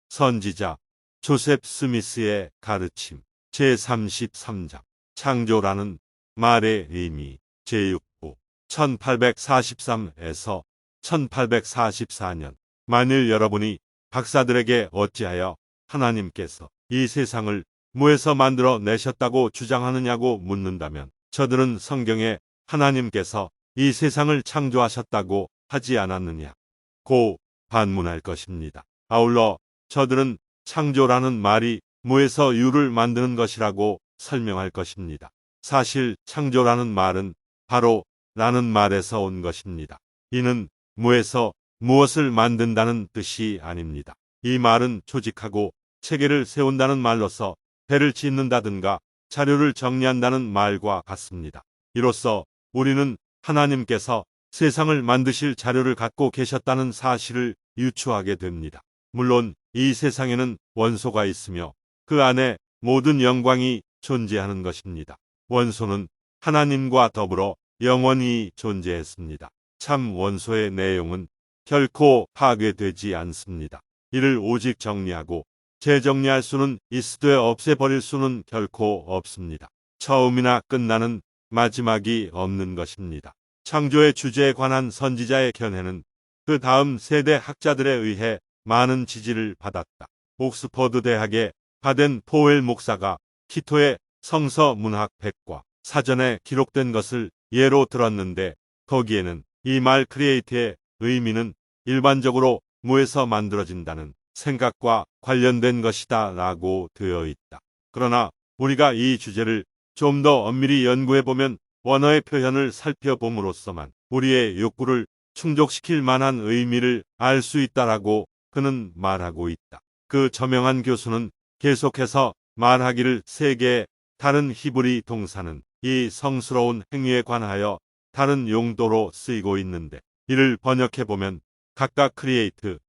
선지자 조셉 스미스의 가르침 제33장 창조라는 말의 의미 제6부 1843에서 1844년 만일 여러분이 박사들에게 어찌하여 하나님께서 이 세상을 무에서 만들어 내셨다고 주장하느냐고 묻는다면 저들은 성경에 하나님께서 이 세상을 창조하셨다고 하지 않았느냐 고 반문할 것입니다. 아울러 저들은 창조라는 말이 무에서 유를 만드는 것이라고 설명할 것입니다. 사실 창조라는 말은 바로 라는 말에서 온 것입니다. 이는 무에서 무엇을 만든다는 뜻이 아닙니다. 이 말은 조직하고 체계를 세운다는 말로서 배를 짓는다든가 자료를 정리한다는 말과 같습니다. 이로써 우리는 하나님께서 세상을 만드실 자료를 갖고 계셨다는 사실을 유추하게 됩니다. 물론 이 세상에는 원소가 있으며 그 안에 모든 영광이 존재하는 것입니다. 원소는 하나님과 더불어 영원히 존재했습니다. 참 원소의 내용은 결코 파괴되지 않습니다. 이를 오직 정리하고 재정리할 수는 있으되 없애버릴 수는 결코 없습니다. 처음이나 끝나는 마지막이 없는 것입니다. 창조의 주제에 관한 선지자의 견해는 그 다음 세대 학자들에 의해 많은 지지를 받았다. 옥스퍼드 대학의 바덴 포웰 목사가 키토의 성서 문학 백과 사전에 기록된 것을 예로 들었는데 거기에는 이 말 크리에이트의 의미는 일반적으로 무에서 만들어진다는 생각과 관련된 것이다 라고 되어 있다. 그러나 우리가 이 주제를 좀 더 엄밀히 연구해보면 원어의 표현을 살펴봄으로써만 우리의 욕구를 충족시킬 만한 의미를 알 수 있다라고 그는 말하고 있다. 그 저명한 교수는 계속해서 말하기를 세 개의 다른 히브리 동사는 이 성스러운 행위에 관하여 다른 용도로 쓰이고 있는데 이를 번역해보면 각각 크리에이트,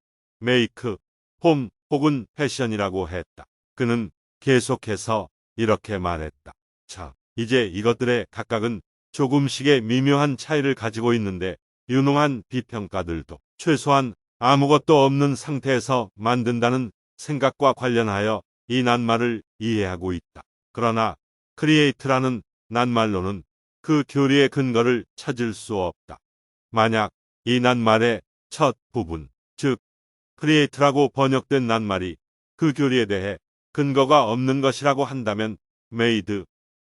메이크, 폼 혹은 패션이라고 했다. 그는 계속해서 이렇게 말했다. 자, 이제 이것들의 각각은 조금씩의 미묘한 차이를 가지고 있는데 유능한 비평가들도 최소한 아무것도 없는 상태에서 만든다는 생각과 관련하여 이 낱말을 이해하고 있다. 그러나 크리에이트라는 낱말로는 그 교리의 근거를 찾을 수 없다. 만약 이 낱말의 첫 부분, 즉 크리에이트라고 번역된 낱말이 그 교리에 대해 근거가 없는 것이라고 한다면 메이드,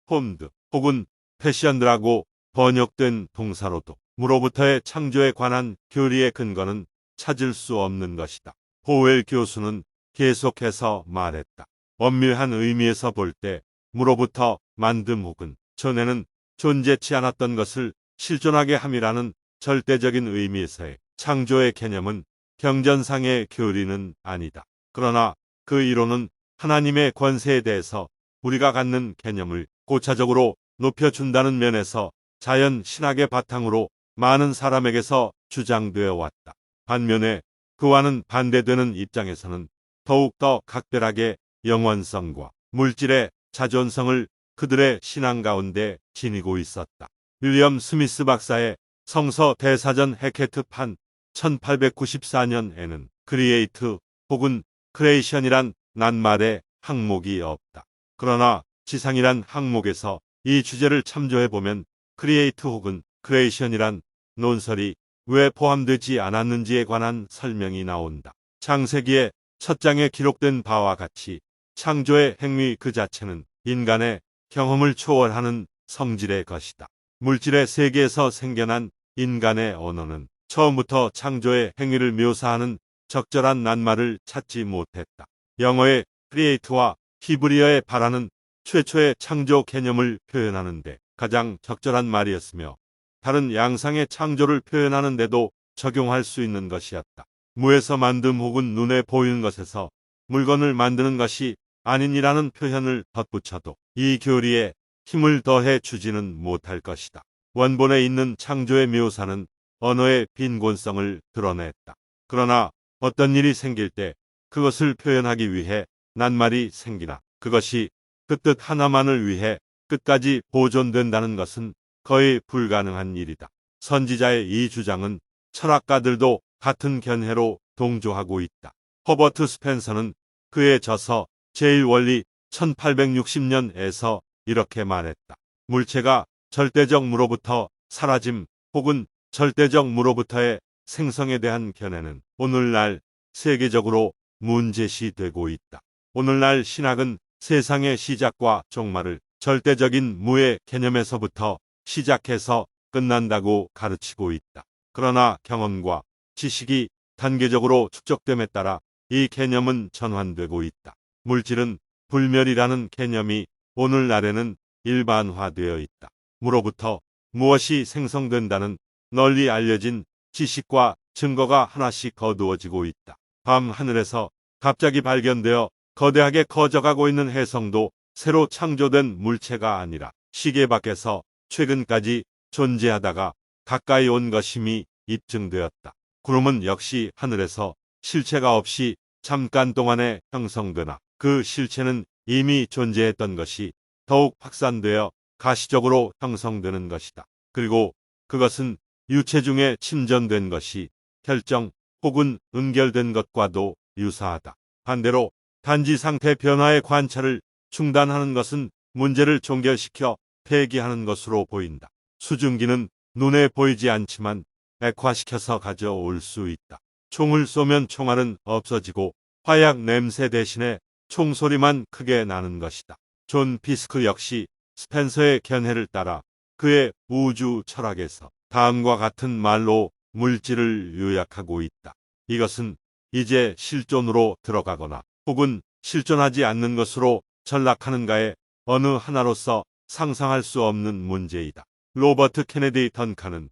폼드 혹은 패션드라고 번역된 동사로도 무로부터의 창조에 관한 교리의 근거는 찾을 수 없는 것이다. 포웰 교수는 계속해서 말했다. 엄밀한 의미에서 볼 때 무로부터 만듦 혹은 전에는 존재치 않았던 것을 실존하게 함이라는 절대적인 의미에서의 창조의 개념은 경전상의 교리는 아니다. 그러나 그 이론은 하나님의 권세에 대해서 우리가 갖는 개념을 고차적으로 높여준다는 면에서 자연 신학의 바탕으로 많은 사람에게서 주장되어 왔다. 반면에 그와는 반대되는 입장에서는 더욱더 각별하게 영원성과 물질의 자존성을 그들의 신앙 가운데 지니고 있었다. 윌리엄 스미스 박사의 성서 대사전 해케트판 1894년에는 크리에이트 혹은 크레이션이란 낱말의 항목이 없다. 그러나 지상이란 항목에서 이 주제를 참조해보면 크리에이트 혹은 크레이션이란 논설이 왜 포함되지 않았는지에 관한 설명이 나온다. 창세기의 첫 장에 기록된 바와 같이 창조의 행위 그 자체는 인간의 경험을 초월하는 성질의 것이다. 물질의 세계에서 생겨난 인간의 언어는 처음부터 창조의 행위를 묘사하는 적절한 낱말을 찾지 못했다. 영어의 크리에이트와 히브리어의 바라는 최초의 창조 개념을 표현하는데 가장 적절한 말이었으며 다른 양상의 창조를 표현하는데도 적용할 수 있는 것이었다. 무에서 만듦 혹은 눈에 보이는 것에서 물건을 만드는 것이 아닌이라는 표현을 덧붙여도 이 교리에 힘을 더해 주지는 못할 것이다. 원본에 있는 창조의 묘사는 언어의 빈곤성을 드러냈다. 그러나 어떤 일이 생길 때 그것을 표현하기 위해 낱말이 생기나 그것이 그 뜻 하나만을 위해 끝까지 보존된다는 것은 거의 불가능한 일이다. 선지자의 이 주장은 철학가들도 같은 견해로 동조하고 있다. 허버트 스펜서는 그의 저서 제1원리 1860년에서 이렇게 말했다. 물체가 절대적 무로부터 사라짐 혹은 절대적 무로부터의 생성에 대한 견해는 오늘날 세계적으로 문제시되고 있다. 오늘날 신학은 세상의 시작과 종말을 절대적인 무의 개념에서부터 시작해서 끝난다고 가르치고 있다. 그러나 경험과 지식이 단계적으로 축적됨에 따라 이 개념은 전환되고 있다. 물질은 불멸이라는 개념이 오늘날에는 일반화되어 있다. 무로부터 무엇이 생성된다는 널리 알려진 지식과 증거가 하나씩 거두어지고 있다. 밤 하늘에서 갑자기 발견되어 거대하게 커져가고 있는 혜성도 새로 창조된 물체가 아니라 시계 밖에서 최근까지 존재하다가 가까이 온 것임이 입증되었다. 구름은 역시 하늘에서 실체가 없이 잠깐 동안에 형성되나 그 실체는 이미 존재했던 것이 더욱 확산되어 가시적으로 형성되는 것이다. 그리고 그것은 유체 중에 침전된 것이 결정 혹은 응결된 것과도 유사하다. 반대로 단지 상태 변화의 관찰을 중단하는 것은 문제를 종결시켜 폐기하는 것으로 보인다. 수증기는 눈에 보이지 않지만 액화시켜서 가져올 수 있다. 총을 쏘면 총알은 없어지고 화약 냄새 대신에 총소리만 크게 나는 것이다. 존 피스크 역시 스펜서의 견해를 따라 그의 우주 철학에서 다음과 같은 말로 물질을 요약하고 있다. 이것은 이제 실존으로 들어가거나 혹은 실존하지 않는 것으로 전락하는가의 어느 하나로서 상상할 수 없는 문제이다. 로버트 케네디 던칸은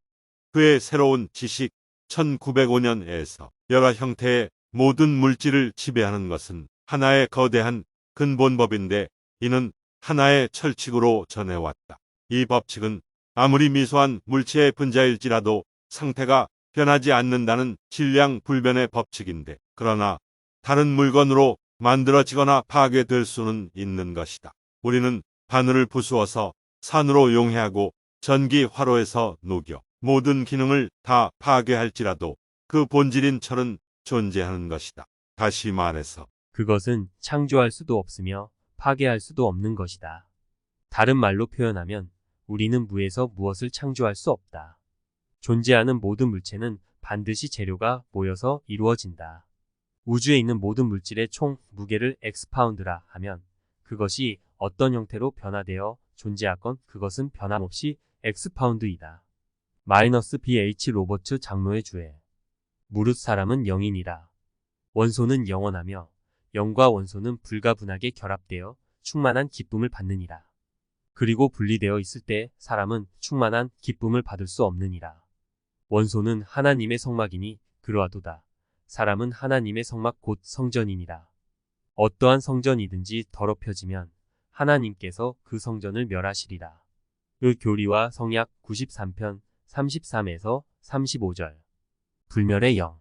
그의 새로운 지식 1905년에서 여러 형태의 모든 물질을 지배하는 것은 하나의 거대한 근본법인데 이는 하나의 철칙으로 전해왔다. 이 법칙은 아무리 미소한 물체의 분자일지라도 상태가 변하지 않는다는 질량 불변의 법칙인데 그러나 다른 물건으로 만들어지거나 파괴될 수는 있는 것이다. 우리는 바늘을 부수어서 산으로 용해하고 전기 화로에서 녹여 모든 기능을 다 파괴할지라도 그 본질인 철은 존재하는 것이다. 다시 말해서 그것은 창조할 수도 없으며 파괴할 수도 없는 것이다. 다른 말로 표현하면 우리는 무에서 무엇을 창조할 수 없다. 존재하는 모든 물체는 반드시 재료가 모여서 이루어진다. 우주에 있는 모든 물질의 총 무게를 X파운드라 하면 그것이 어떤 형태로 변화되어 존재하건 그것은 변함없이 X파운드이다. -BH 로버트 장로의 주에 무릇 사람은 영이니라. 원소는 영원하며 영과 원소는 불가분하게 결합되어 충만한 기쁨을 받느니라. 그리고 분리되어 있을 때 사람은 충만한 기쁨을 받을 수 없느니라. 원소는 하나님의 성막이니 그러하도다. 사람은 하나님의 성막 곧 성전이니라. 어떠한 성전이든지 더럽혀지면 하나님께서 그 성전을 멸하시리라. 그 교리와 성약 93편 33에서 35절. 불멸의 영.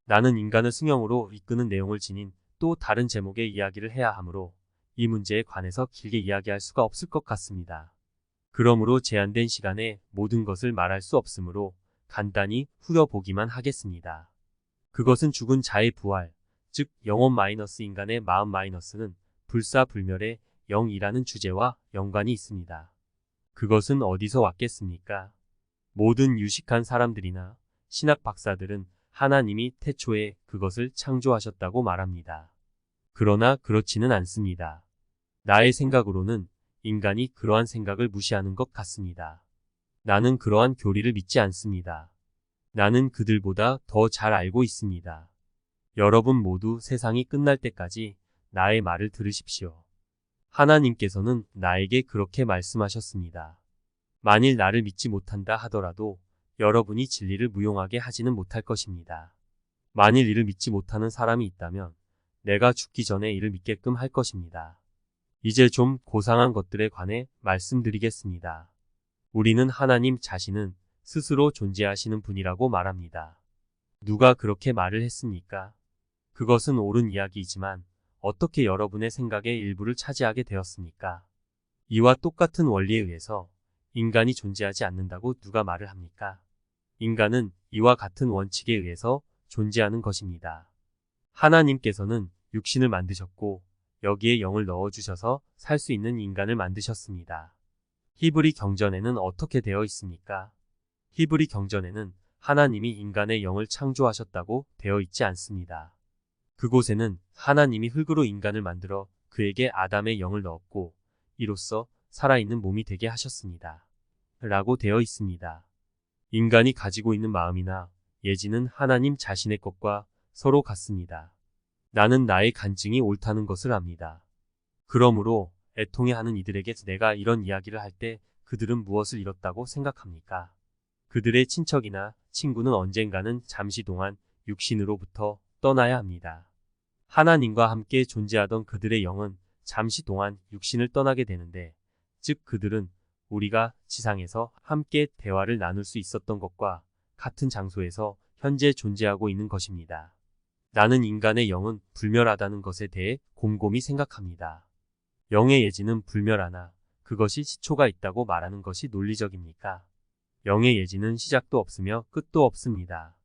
나는 인간을 승용으로 이끄는 내용을 지닌 또 다른 제목의 이야기를 해야 하므로 이 문제에 관해서 길게 이야기할 수가 없을 것 같습니다. 그러므로 제한된 시간에 모든 것을 말할 수 없으므로 간단히 후려보기만 하겠습니다. 그것은 죽은 자의 부활, 즉 영혼 마이너스 인간의 마음 마이너스는 불사불멸의 영이라는 주제와 연관이 있습니다. 그것은 어디서 왔겠습니까? 모든 유식한 사람들이나 신학 박사들은 하나님이 태초에 그것을 창조하셨다고 말합니다. 그러나 그렇지는 않습니다. 나의 생각으로는 인간이 그러한 생각을 무시하는 것 같습니다. 나는 그러한 교리를 믿지 않습니다. 나는 그들보다 더 잘 알고 있습니다. 여러분 모두 세상이 끝날 때까지 나의 말을 들으십시오. 하나님께서는 나에게 그렇게 말씀하셨습니다. 만일 나를 믿지 못한다 하더라도 여러분이 진리를 무용하게 하지는 못할 것입니다. 만일 이를 믿지 못하는 사람이 있다면 내가 죽기 전에 이를 믿게끔 할 것입니다. 이제 좀 고상한 것들에 관해 말씀드리겠습니다. 우리는 하나님 자신은 스스로 존재하시는 분이라고 말합니다. 누가 그렇게 말을 했습니까? 그것은 옳은 이야기이지만 어떻게 여러분의 생각의 일부를 차지하게 되었습니까? 이와 똑같은 원리에 의해서 인간이 존재하지 않는다고 누가 말을 합니까? 인간은 이와 같은 원칙에 의해서 존재하는 것입니다. 하나님께서는 육신을 만드셨고 여기에 영을 넣어주셔서 살 수 있는 인간을 만드셨습니다. 히브리 경전에는 어떻게 되어 있습니까? 히브리 경전에는 하나님이 인간의 영을 창조하셨다고 되어 있지 않습니다. 그곳에는 하나님이 흙으로 인간을 만들어 그에게 아담의 영을 넣었고 이로써 살아있는 몸이 되게 하셨습니다. 라고 되어 있습니다. 인간이 가지고 있는 마음이나 예지는 하나님 자신의 것과 서로 같습니다. 나는 나의 간증이 옳다는 것을 압니다. 그러므로 애통해하는 이들에게 내가 이런 이야기를 할 때 그들은 무엇을 잃었다고 생각합니까? 그들의 친척이나 친구는 언젠가는 잠시 동안 육신으로부터 떠나야 합니다. 하나님과 함께 존재하던 그들의 영은 잠시 동안 육신을 떠나게 되는데, 즉 그들은 우리가 지상에서 함께 대화를 나눌 수 있었던 것과 같은 장소에서 현재 존재하고 있는 것입니다. 나는 인간의 영은 불멸하다는 것에 대해 곰곰이 생각합니다. 영의 예지는 불멸하나 그것이 시초가 있다고 말하는 것이 논리적입니까? 영의 예지는 시작도 없으며 끝도 없습니다.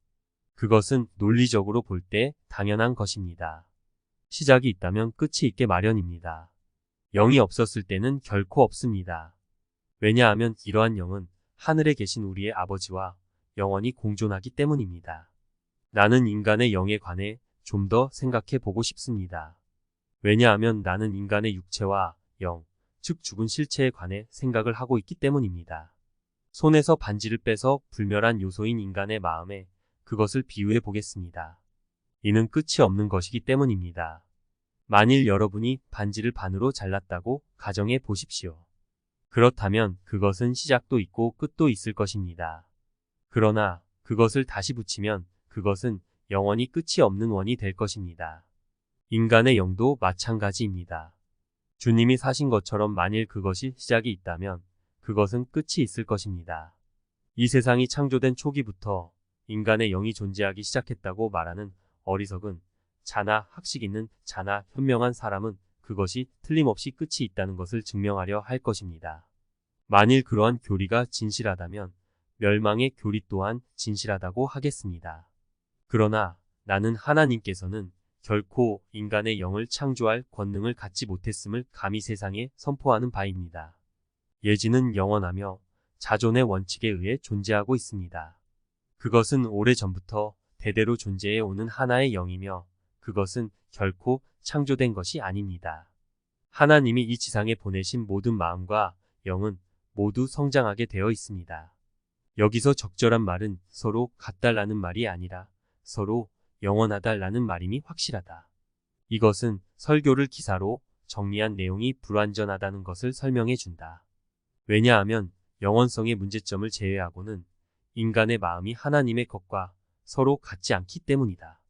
그것은 논리적으로 볼 때 당연한 것입니다. 시작이 있다면 끝이 있게 마련입니다. 영이 없었을 때는 결코 없습니다. 왜냐하면 이러한 영은 하늘에 계신 우리의 아버지와 영원히 공존하기 때문입니다. 나는 인간의 영에 관해 좀 더 생각해 보고 싶습니다. 왜냐하면 나는 인간의 육체와 영, 즉 죽은 실체에 관해 생각을 하고 있기 때문입니다. 손에서 반지를 빼서 불멸한 요소인 인간의 마음에 그것을 비유해 보겠습니다. 이는 끝이 없는 것이기 때문입니다. 만일 여러분이 반지를 반으로 잘랐다고 가정해 보십시오. 그렇다면 그것은 시작도 있고 끝도 있을 것입니다. 그러나 그것을 다시 붙이면 그것은 영원히 끝이 없는 원이 될 것입니다. 인간의 영도 마찬가지입니다. 주님이 사신 것처럼 만일 그것이 시작이 있다면 그것은 끝이 있을 것입니다. 이 세상이 창조된 초기부터 인간의 영이 존재하기 시작했다고 말하는 어리석은 자나 학식 있는 자나 현명한 사람은 그것이 틀림없이 끝이 있다는 것을 증명하려 할 것입니다. 만일 그러한 교리가 진실하다면 멸망의 교리 또한 진실하다고 하겠습니다. 그러나 나는 하나님께서는 결코 인간의 영을 창조할 권능을 갖지 못했음을 감히 세상에 선포하는 바입니다. 예지는 영원하며 자존의 원칙에 의해 존재하고 있습니다. 그것은 오래전부터 대대로 존재해 오는 하나의 영이며 그것은 결코 창조된 것이 아닙니다. 하나님이 이 지상에 보내신 모든 마음과 영은 모두 성장하게 되어 있습니다. 여기서 적절한 말은 서로 같달라는 말이 아니라 서로 영원하달라는 말임이 확실하다. 이것은 설교를 기사로 정리한 내용이 불완전하다는 것을 설명해 준다. 왜냐하면 영원성의 문제점을 제외하고는 인간의 마음이 하나님의 것과 서로 같지 않기 때문이다.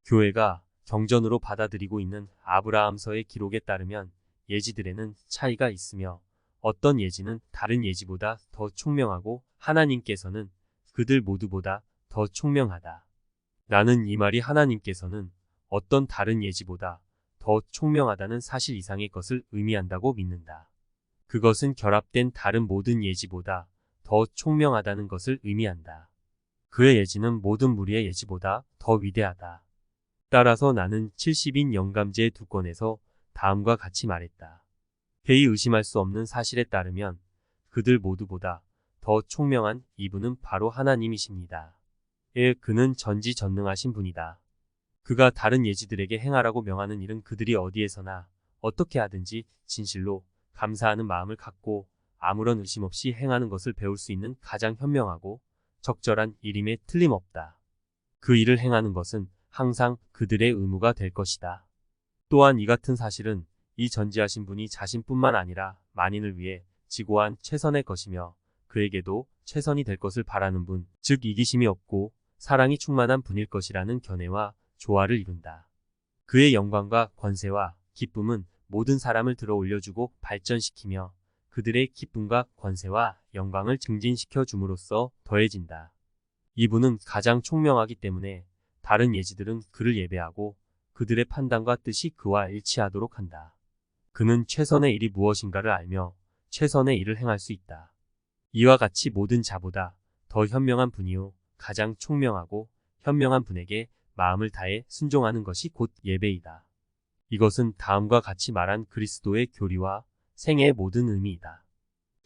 교회가 경전으로 받아들이고 있는 아브라함서의 기록에 따르면 예지들에는 차이가 있으며 어떤 예지는 다른 예지보다 더 총명하고 하나님께서는 그들 모두보다 더 총명하다. 나는 이 말이 하나님께서는 어떤 다른 예지보다 더 총명하다는 사실 이상의 것을 의미한다고 믿는다. 그것은 결합된 다른 모든 예지보다 더 총명하다는 것을 의미한다. 그의 예지는 모든 무리의 예지보다 더 위대하다. 따라서 나는 70인 영감제 2권에서 다음과 같이 말했다. 회의 의심할 수 없는 사실에 따르면 그들 모두보다 더 총명한 이분은 바로 하나님이십니다. 그는 전지전능하신 분이다. 그가 다른 예지들에게 행하라고 명하는 일은 그들이 어디에서나 어떻게 하든지 진실로 감사하는 마음을 갖고 아무런 의심 없이 행하는 것을 배울 수 있는 가장 현명하고 적절한 일임에 틀림없다. 그 일을 행하는 것은 항상 그들의 의무가 될 것이다. 또한 이 같은 사실은 이 전지하신 분이 자신뿐만 아니라 만인을 위해 지고한 최선의 것이며 그에게도 최선이 될 것을 바라는 분, 즉 이기심이 없고 사랑이 충만한 분일 것이라는 견해와 조화를 이룬다. 그의 영광과 권세와 기쁨은 모든 사람을 들어 올려주고 발전시키며 그들의 기쁨과 권세와 영광을 증진시켜 줌으로써 더해진다. 이분은 가장 총명하기 때문에 다른 예지들은 그를 예배하고 그들의 판단과 뜻이 그와 일치하도록 한다. 그는 최선의 일이 무엇인가를 알며 최선의 일을 행할 수 있다. 이와 같이 모든 자보다 더 현명한 분이요 가장 총명하고 현명한 분에게 마음을 다해 순종하는 것이 곧 예배이다. 이것은 다음과 같이 말한 그리스도의 교리와 생애의 모든 의미이다.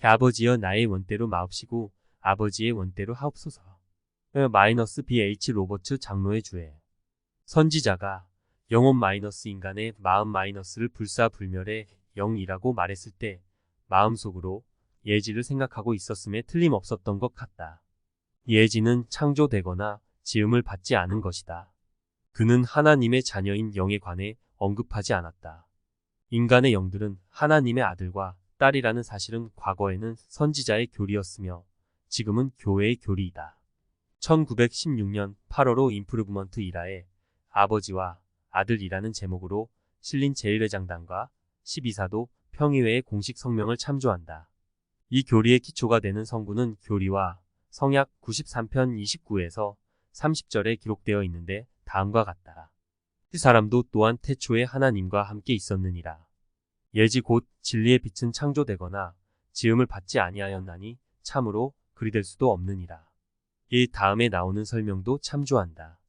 아버지여 나의 원대로 마옵시고 아버지의 원대로 하옵소서. -BH 로버츠 장로의 주에 선지자가 영혼 마이너스 인간의 마음 마이너스를 불사불멸의 영이라고 말했을 때 마음속으로 예지를 생각하고 있었음에 틀림없었던 것 같다. 예지는 창조되거나 지음을 받지 않은 것이다. 그는 하나님의 자녀인 영에 관해 언급하지 않았다. 인간의 영들은 하나님의 아들과 딸이라는 사실은 과거에는 선지자의 교리였으며 지금은 교회의 교리이다. 1916년 8월호 임프루브먼트 일화에 아버지와 아들이라는 제목으로 실린 제1회장단과 12사도 평의회의 공식 성명을 참조한다. 이 교리의 기초가 되는 성구는 교리와 성약 93편 29에서 30절에 기록되어 있는데 다음과 같다. 이 사람도 또한 태초에 하나님과 함께 있었느니라. 예지 곧 진리의 빛은 창조되거나 지음을 받지 아니하였나니 참으로 그리 될 수도 없느니라. 이 다음에 나오는 설명도 참조한다.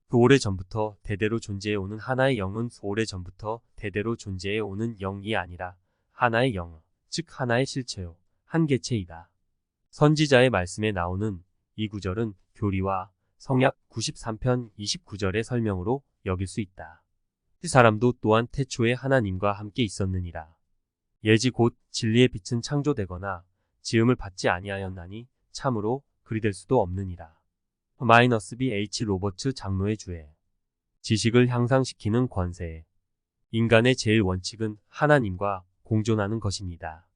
그 오래전부터 대대로 존재해오는 하나의 영은 오래전부터 대대로 존재해오는 영이 아니라 하나의 영, 즉 하나의 실체요, 한 개체이다. 선지자의 말씀에 나오는 이 구절은 교리와 성약 93편 29절의 설명으로 여길 수 있다. 이 사람도 또한 태초에 하나님과 함께 있었느니라. 예지 곧 진리의 빛은 창조되거나 지음을 받지 아니하였나니 참으로 그리 될 수도 없느니라. -BH 로버츠 장로의 주에 지식을 향상시키는 권세. 인간의 제일 원칙은 하나님과 공존하는 것입니다.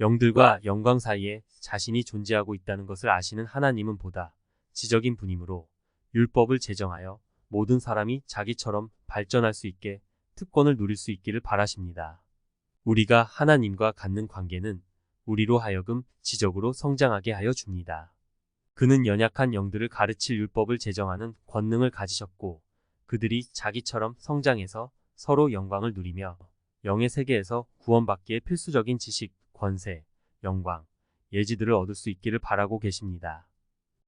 영들과 영광 사이에 자신이 존재하고 있다는 것을 아시는 하나님은 보다 지적인 분이므로 율법을 제정하여 모든 사람이 자기처럼 발전할 수 있게 특권을 누릴 수 있기를 바라십니다. 우리가 하나님과 갖는 관계는 우리로 하여금 지적으로 성장하게 하여 줍니다. 그는 연약한 영들을 가르칠 율법을 제정하는 권능을 가지셨고 그들이 자기처럼 성장해서 서로 영광을 누리며 영의 세계에서 구원받기에 필수적인 지식, 권세, 영광, 예지들을 얻을 수 있기를 바라고 계십니다.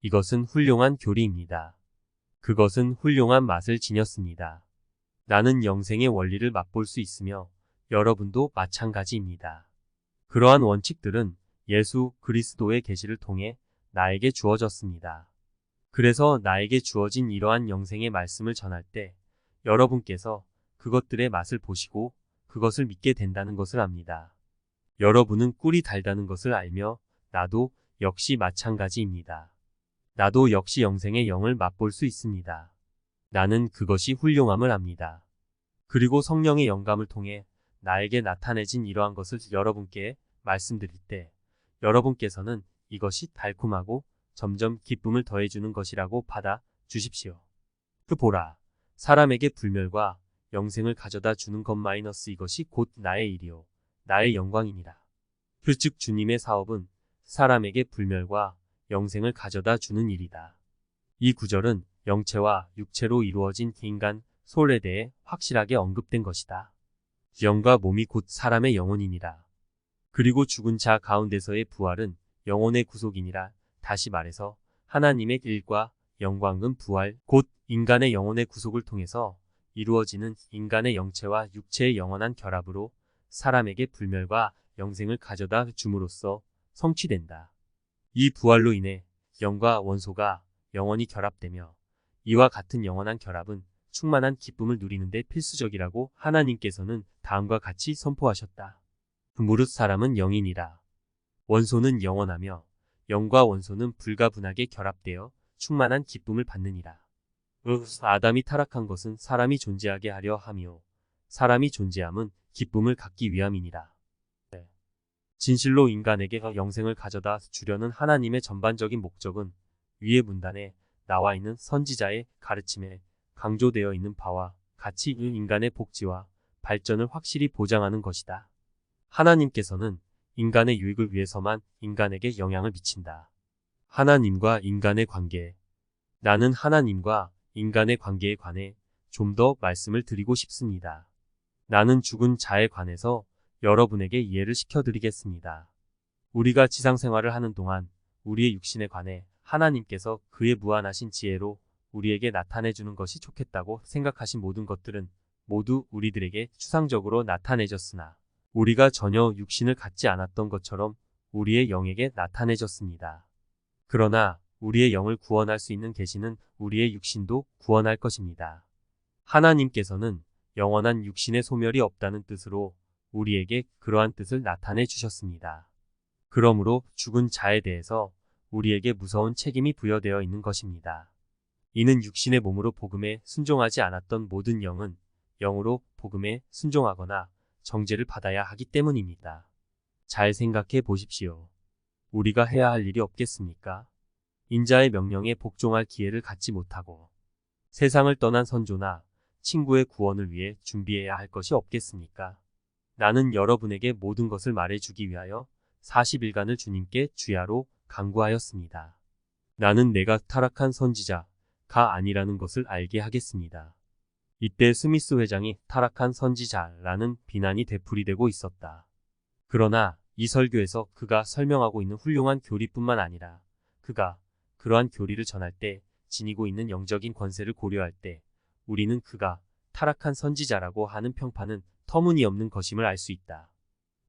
이것은 훌륭한 교리입니다. 그것은 훌륭한 맛을 지녔습니다. 나는 영생의 원리를 맛볼 수 있으며 여러분도 마찬가지입니다. 그러한 원칙들은 예수 그리스도의 계시를 통해 나에게 주어졌습니다. 그래서 나에게 주어진 이러한 영생의 말씀을 전할 때 여러분께서 그것들의 맛을 보시고 그것을 믿게 된다는 것을 압니다. 여러분은 꿀이 달다는 것을 알며 나도 역시 마찬가지입니다. 나도 역시 영생의 영을 맛볼 수 있습니다. 나는 그것이 훌륭함을 압니다. 그리고 성령의 영감을 통해 나에게 나타내진 이러한 것을 여러분께 말씀드릴 때 여러분께서는 이것이 달콤하고 점점 기쁨을 더해주는 것이라고 받아 주십시오. 그 보라, 사람에게 불멸과 영생을 가져다 주는 것 마이너스 이것이 곧 나의 일이요 나의 영광이니라. 즉 주님의 사업은 사람에게 불멸과 영생을 가져다 주는 일이다. 이 구절은 영체와 육체로 이루어진 인간, 소울에 대해 확실하게 언급된 것이다. 영과 몸이 곧 사람의 영혼이니라. 그리고 죽은 자 가운데서의 부활은 영혼의 구속이니라. 다시 말해서 하나님의 일과 영광은 부활, 곧 인간의 영혼의 구속을 통해서 이루어지는 인간의 영체와 육체의 영원한 결합으로 사람에게 불멸과 영생을 가져다 줌으로써 성취된다. 이 부활로 인해 영과 원소가 영원히 결합되며 이와 같은 영원한 결합은 충만한 기쁨을 누리는 데 필수적이라고 하나님께서는 다음과 같이 선포하셨다. 무릇 사람은 영이니라. 원소는 영원하며 영과 원소는 불가분하게 결합되어 충만한 기쁨을 받느니라. 아담이 타락한 것은 사람이 존재하게 하려 함이요 사람이 존재함은 기쁨을 갖기 위함이니라. 진실로 인간에게 영생을 가져다 주려는 하나님의 전반적인 목적은 위의 문단에 나와 있는 선지자의 가르침에 강조되어 있는 바와 같이 인간의 복지와 발전을 확실히 보장하는 것이다. 하나님께서는 인간의 유익을 위해서만 인간에게 영향을 미친다. 하나님과 인간의 관계. 나는 하나님과 인간의 관계에 관해 좀 더 말씀을 드리고 싶습니다. 나는 죽은 자에 관해서 여러분에게 이해를 시켜드리겠습니다. 우리가 지상생활을 하는 동안 우리의 육신에 관해 하나님께서 그의 무한하신 지혜로 우리에게 나타내주는 것이 좋겠다고 생각하신 모든 것들은 모두 우리들에게 추상적으로 나타내졌으나 우리가 전혀 육신을 갖지 않았던 것처럼 우리의 영에게 나타내졌습니다. 그러나 우리의 영을 구원할 수 있는 계시는 우리의 육신도 구원할 것입니다. 하나님께서는 영원한 육신의 소멸이 없다는 뜻으로 우리에게 그러한 뜻을 나타내 주셨습니다. 그러므로 죽은 자에 대해서 우리에게 무서운 책임이 부여되어 있는 것입니다. 이는 육신의 몸으로 복음에 순종하지 않았던 모든 영은 영으로 복음에 순종하거나 정죄를 받아야 하기 때문입니다. 잘 생각해 보십시오. 우리가 해야 할 일이 없겠습니까? 인자의 명령에 복종할 기회를 갖지 못하고 세상을 떠난 선조나 친구의 구원을 위해 준비해야 할 것이 없겠습니까? 나는 여러분에게 모든 것을 말해주기 위하여 40일간을 주님께 주야로 간구하였습니다. 나는 내가 타락한 선지자가 아니라는 것을 알게 하겠습니다. 이때 스미스 회장이 타락한 선지자라는 비난이 되풀이되고 있었다. 그러나 이 설교에서 그가 설명하고 있는 훌륭한 교리뿐만 아니라 그가 그러한 교리를 전할 때 지니고 있는 영적인 권세를 고려할 때 우리는 그가 타락한 선지자라고 하는 평판은 터무니없는 것임을 알 수 있다.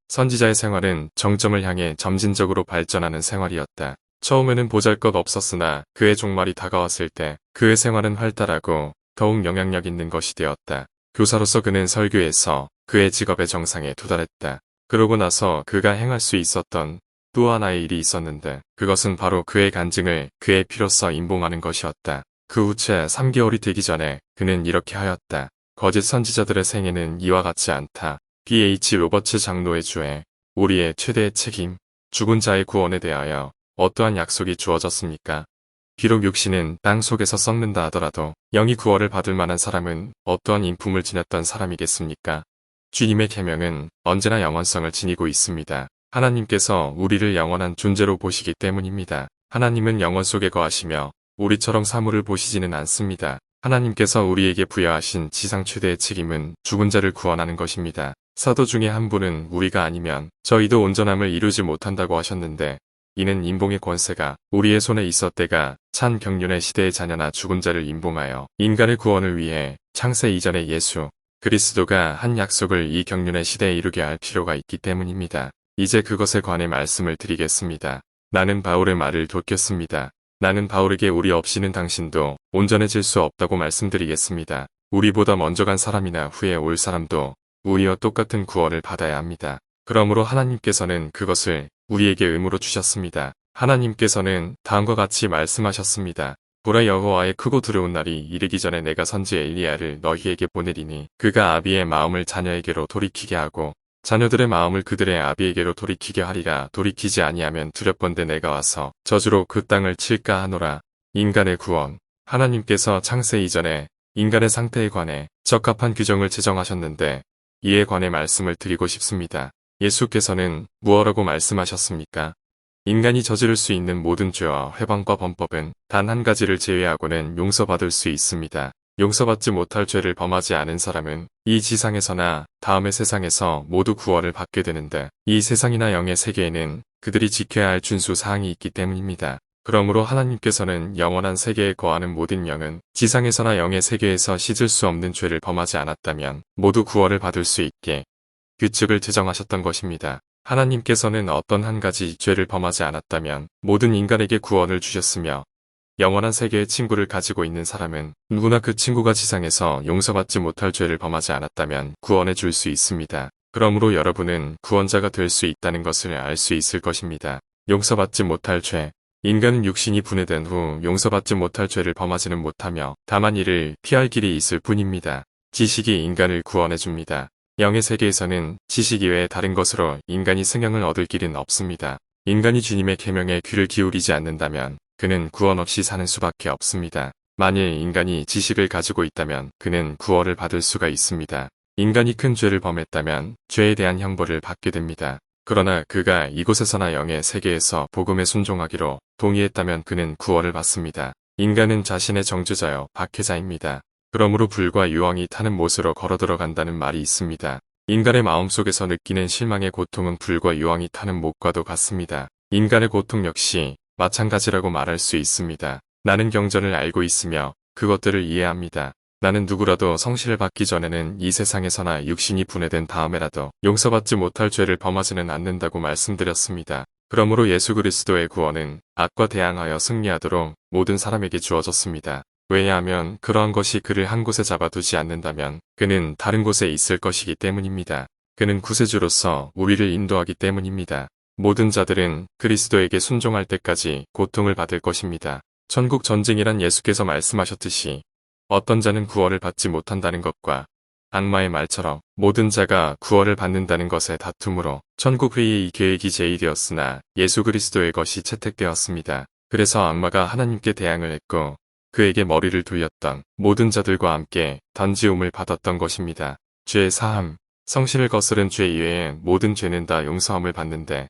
선지자의 생활은 정점을 향해 점진적으로 발전하는 생활이었다. 처음에는 보잘것없었으나 그의 종말이 다가왔을 때 그의 생활은 활달하고 더욱 영향력 있는 것이 되었다. 교사로서 그는 설교에서 그의 직업의 정상에 도달했다. 그러고 나서 그가 행할 수 있었던 또 하나의 일이 있었는데 그것은 바로 그의 간증을 그의 피로써 임봉하는 것이었다. 그 후 채 3개월이 되기 전에 그는 이렇게 하였다. 거짓 선지자들의 생애는 이와 같지 않다. B.H. 로버츠 장로의 주에 우리의 최대의 책임, 죽은 자의 구원에 대하여 어떠한 약속이 주어졌습니까? 비록 육신은 땅 속에서 썩는다 하더라도 영이 구원을 받을 만한 사람은 어떠한 인품을 지녔던 사람이겠습니까? 주님의 계명은 언제나 영원성을 지니고 있습니다. 하나님께서 우리를 영원한 존재로 보시기 때문입니다. 하나님은 영원 속에 거하시며 우리처럼 사물을 보시지는 않습니다. 하나님께서 우리에게 부여하신 지상 최대의 책임은 죽은 자를 구원하는 것입니다. 사도 중에 한 분은 우리가 아니면 저희도 온전함을 이루지 못한다고 하셨는데 이는 임봉의 권세가 우리의 손에 있었대가 찬 경륜의 시대의 자녀나 죽은 자를 임봉하여 인간의 구원을 위해 창세 이전의 예수 그리스도가 한 약속을 이 경륜의 시대에 이루게 할 필요가 있기 때문입니다. 이제 그것에 관해 말씀을 드리겠습니다. 나는 바울의 말을 돕겠습니다. 나는 바울에게 우리 없이는 당신도 온전해질 수 없다고 말씀드리겠습니다. 우리보다 먼저 간 사람이나 후에 올 사람도 우리와 똑같은 구원을 받아야 합니다. 그러므로 하나님께서는 그것을 우리에게 의무로 주셨습니다. 하나님께서는 다음과 같이 말씀하셨습니다. 보라 여호와의 크고 두려운 날이 이르기 전에 내가 선지 엘리야를 너희에게 보내리니 그가 아비의 마음을 자녀에게로 돌이키게 하고 자녀들의 마음을 그들의 아비에게로 돌이키게 하리라. 돌이키지 아니하면 두렵건대 내가 와서 저주로 그 땅을 칠까 하노라. 인간의 구원. 하나님께서 창세 이전에 인간의 상태에 관해 적합한 규정을 제정하셨는데 이에 관해 말씀을 드리고 싶습니다. 예수께서는 무엇라고 말씀하셨습니까? 인간이 저지를 수 있는 모든 죄와 회방과 범법은 단 한 가지를 제외하고는 용서받을 수 있습니다. 용서받지 못할 죄를 범하지 않은 사람은 이 지상에서나 다음의 세상에서 모두 구원을 받게 되는데 이 세상이나 영의 세계에는 그들이 지켜야 할 준수 사항이 있기 때문입니다. 그러므로 하나님께서는 영원한 세계에 거하는 모든 영은 지상에서나 영의 세계에서 씻을 수 없는 죄를 범하지 않았다면 모두 구원을 받을 수 있게 규칙을 제정하셨던 것입니다. 하나님께서는 어떤 한 가지 죄를 범하지 않았다면 모든 인간에게 구원을 주셨으며 영원한 세계의 친구를 가지고 있는 사람은 누구나 그 친구가 지상에서 용서받지 못할 죄를 범하지 않았다면 구원해 줄 수 있습니다. 그러므로 여러분은 구원자가 될 수 있다는 것을 알 수 있을 것입니다. 용서받지 못할 죄. 인간은 육신이 분해된 후 용서받지 못할 죄를 범하지는 못하며 다만 이를 피할 길이 있을 뿐입니다. 지식이 인간을 구원해 줍니다. 영의 세계에서는 지식 이외에 다른 것으로 인간이 승형을 얻을 길은 없습니다. 인간이 주님의 계명에 귀를 기울이지 않는다면 그는 구원 없이 사는 수밖에 없습니다. 만일 인간이 지식을 가지고 있다면 그는 구원을 받을 수가 있습니다. 인간이 큰 죄를 범했다면 죄에 대한 형벌을 받게 됩니다. 그러나 그가 이곳에서나 영의 세계에서 복음에 순종하기로 동의했다면 그는 구원을 받습니다. 인간은 자신의 정죄자여 박해자입니다. 그러므로 불과 유황이 타는 못으로 걸어 들어간다는 말이 있습니다. 인간의 마음속에서 느끼는 실망의 고통은 불과 유황이 타는 못과도 같습니다. 인간의 고통 역시 마찬가지라고 말할 수 있습니다. 나는 경전을 알고 있으며 그것들을 이해합니다. 나는 누구라도 성신을 받기 전에는 이 세상에서나 육신이 분해된 다음에라도 용서받지 못할 죄를 범하지는 않는다고 말씀드렸습니다. 그러므로 예수 그리스도의 구원은 악과 대항하여 승리하도록 모든 사람에게 주어졌습니다. 왜냐하면 그러한 것이 그를 한 곳에 잡아두지 않는다면 그는 다른 곳에 있을 것이기 때문입니다. 그는 구세주로서 우리를 인도하기 때문입니다. 모든 자들은 그리스도에게 순종할 때까지 고통을 받을 것입니다. 천국 전쟁이란 예수께서 말씀하셨듯이 어떤 자는 구원을 받지 못한다는 것과 악마의 말처럼 모든 자가 구원을 받는다는 것의 다툼으로 천국 회의의 계획이 제의되었으나 예수 그리스도의 것이 채택되었습니다. 그래서 악마가 하나님께 대항을 했고 그에게 머리를 돌렸던 모든 자들과 함께 던지움을 받았던 것입니다. 죄의 사함, 성신을 거스른 죄 이외의 모든 죄는 다 용서함을 받는데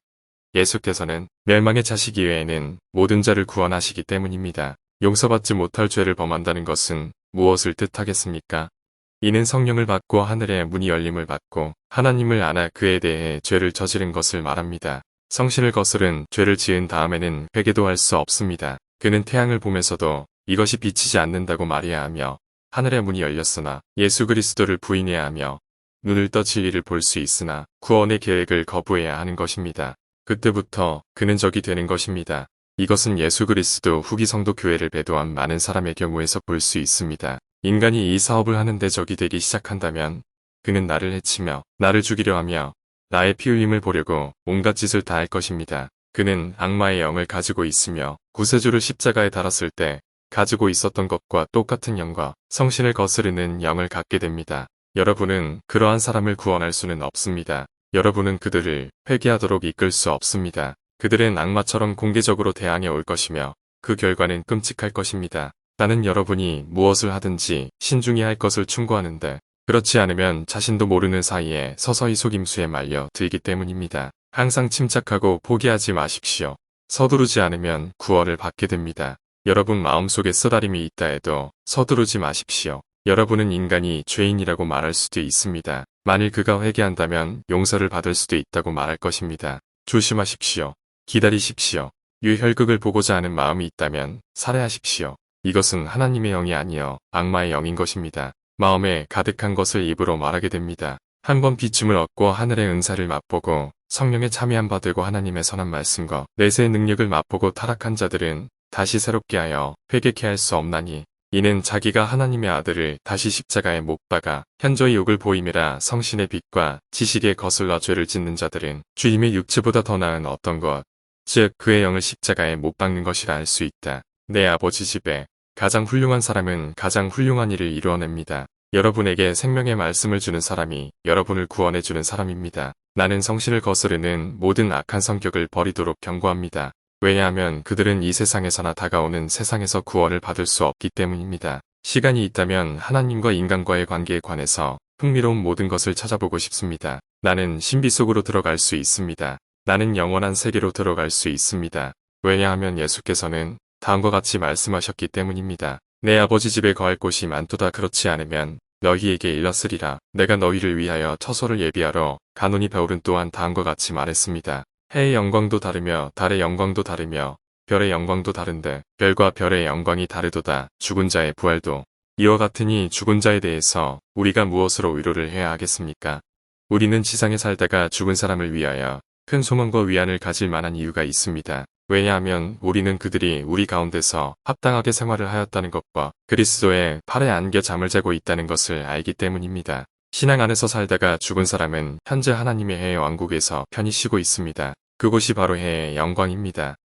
예수께서는 멸망의 자식 이외에는 모든 자를 구원하시기 때문입니다. 용서받지 못할 죄를 범한다는 것은 무엇을 뜻하겠습니까? 이는 성령을 받고 하늘의 문이 열림을 받고 하나님을 알아 그에 대해 죄를 저지른 것을 말합니다. 성신을 거스른 죄를 지은 다음에는 회개도 할 수 없습니다. 그는 태양을 보면서도 이것이 비치지 않는다고 말해야 하며 하늘의 문이 열렸으나 예수 그리스도를 부인해야 하며 눈을 떠 진리를 볼 수 있으나 구원의 계획을 거부해야 하는 것입니다. 그때부터 그는 적이 되는 것입니다. 이것은 예수 그리스도 후기 성도 교회를 배도한 많은 사람의 경우에서 볼 수 있습니다. 인간이 이 사업을 하는데 적이 되기 시작한다면 그는 나를 해치며 나를 죽이려 하며 나의 피 흘림을 보려고 온갖 짓을 다 할 것입니다. 그는 악마의 영을 가지고 있으며 구세주를 십자가에 달았을 때 가지고 있었던 것과 똑같은 영과 성신을 거스르는 영을 갖게 됩니다. 여러분은 그러한 사람을 구원할 수는 없습니다. 여러분은 그들을 회개하도록 이끌 수 없습니다. 그들은 악마처럼 공개적으로 대항해 올 것이며 그 결과는 끔찍할 것입니다. 나는 여러분이 무엇을 하든지 신중히 할 것을 충고하는데 그렇지 않으면 자신도 모르는 사이에 서서히 속임수에 말려 들기 때문입니다. 항상 침착하고 포기하지 마십시오. 서두르지 않으면 구원을 받게 됩니다. 여러분 마음속에 쓰라림이 있다 해도 서두르지 마십시오. 여러분은 인간이 죄인이라고 말할 수도 있습니다. 만일 그가 회개한다면 용서를 받을 수도 있다고 말할 것입니다. 조심하십시오. 기다리십시오. 유혈극을 보고자 하는 마음이 있다면 살해하십시오. 이것은 하나님의 영이 아니여 악마의 영인 것입니다. 마음에 가득한 것을 입으로 말하게 됩니다. 한번 비춤을 얻고 하늘의 은사를 맛보고 성령에 참여한 바 되고 하나님의 선한 말씀과 내세의 능력을 맛보고 타락한 자들은 다시 새롭게 하여 회개케 할 수 없나니 이는 자기가 하나님의 아들을 다시 십자가에 못 박아 현저히 욕을 보임이라. 성신의 빛과 지식에 거슬러 죄를 짓는 자들은 주님의 육체보다 더 나은 어떤 것, 즉 그의 영을 십자가에 못 박는 것이라 할 수 있다. 내 아버지 집에 가장 훌륭한 사람은 가장 훌륭한 일을 이루어냅니다. 여러분에게 생명의 말씀을 주는 사람이 여러분을 구원해주는 사람입니다. 나는 성신을 거스르는 모든 악한 성격을 버리도록 경고합니다. 왜냐하면 그들은 이 세상에서나 다가오는 세상에서 구원을 받을 수 없기 때문입니다. 시간이 있다면 하나님과 인간과의 관계에 관해서 흥미로운 모든 것을 찾아보고 싶습니다. 나는 신비 속으로 들어갈 수 있습니다. 나는 영원한 세계로 들어갈 수 있습니다. 왜냐하면 예수께서는 다음과 같이 말씀하셨기 때문입니다. 내 아버지 집에 거할 곳이 많도다. 그렇지 않으면 너희에게 일렀으리라. 내가 너희를 위하여 처소를 예비하러 가노니. 바울은 또한 다음과 같이 말했습니다. 해의 영광도 다르며 달의 영광도 다르며 별의 영광도 다른데 별과 별의 영광이 다르도다. 죽은 자의 부활도 이와 같으니 죽은 자에 대해서 우리가 무엇으로 위로를 해야 하겠습니까? 우리는 지상에 살다가 죽은 사람을 위하여 큰 소망과 위안을 가질 만한 이유가 있습니다. 왜냐하면 우리는 그들이 우리 가운데서 합당하게 생활을 하였다는 것과 그리스도의 팔에 안겨 잠을 자고 있다는 것을 알기 때문입니다. 신앙 안에서 살다가 죽은 사람은 현재 하나님의 해의 왕국에서 편히 쉬고 있습니다. 그곳이 바로 해의 영광입니다.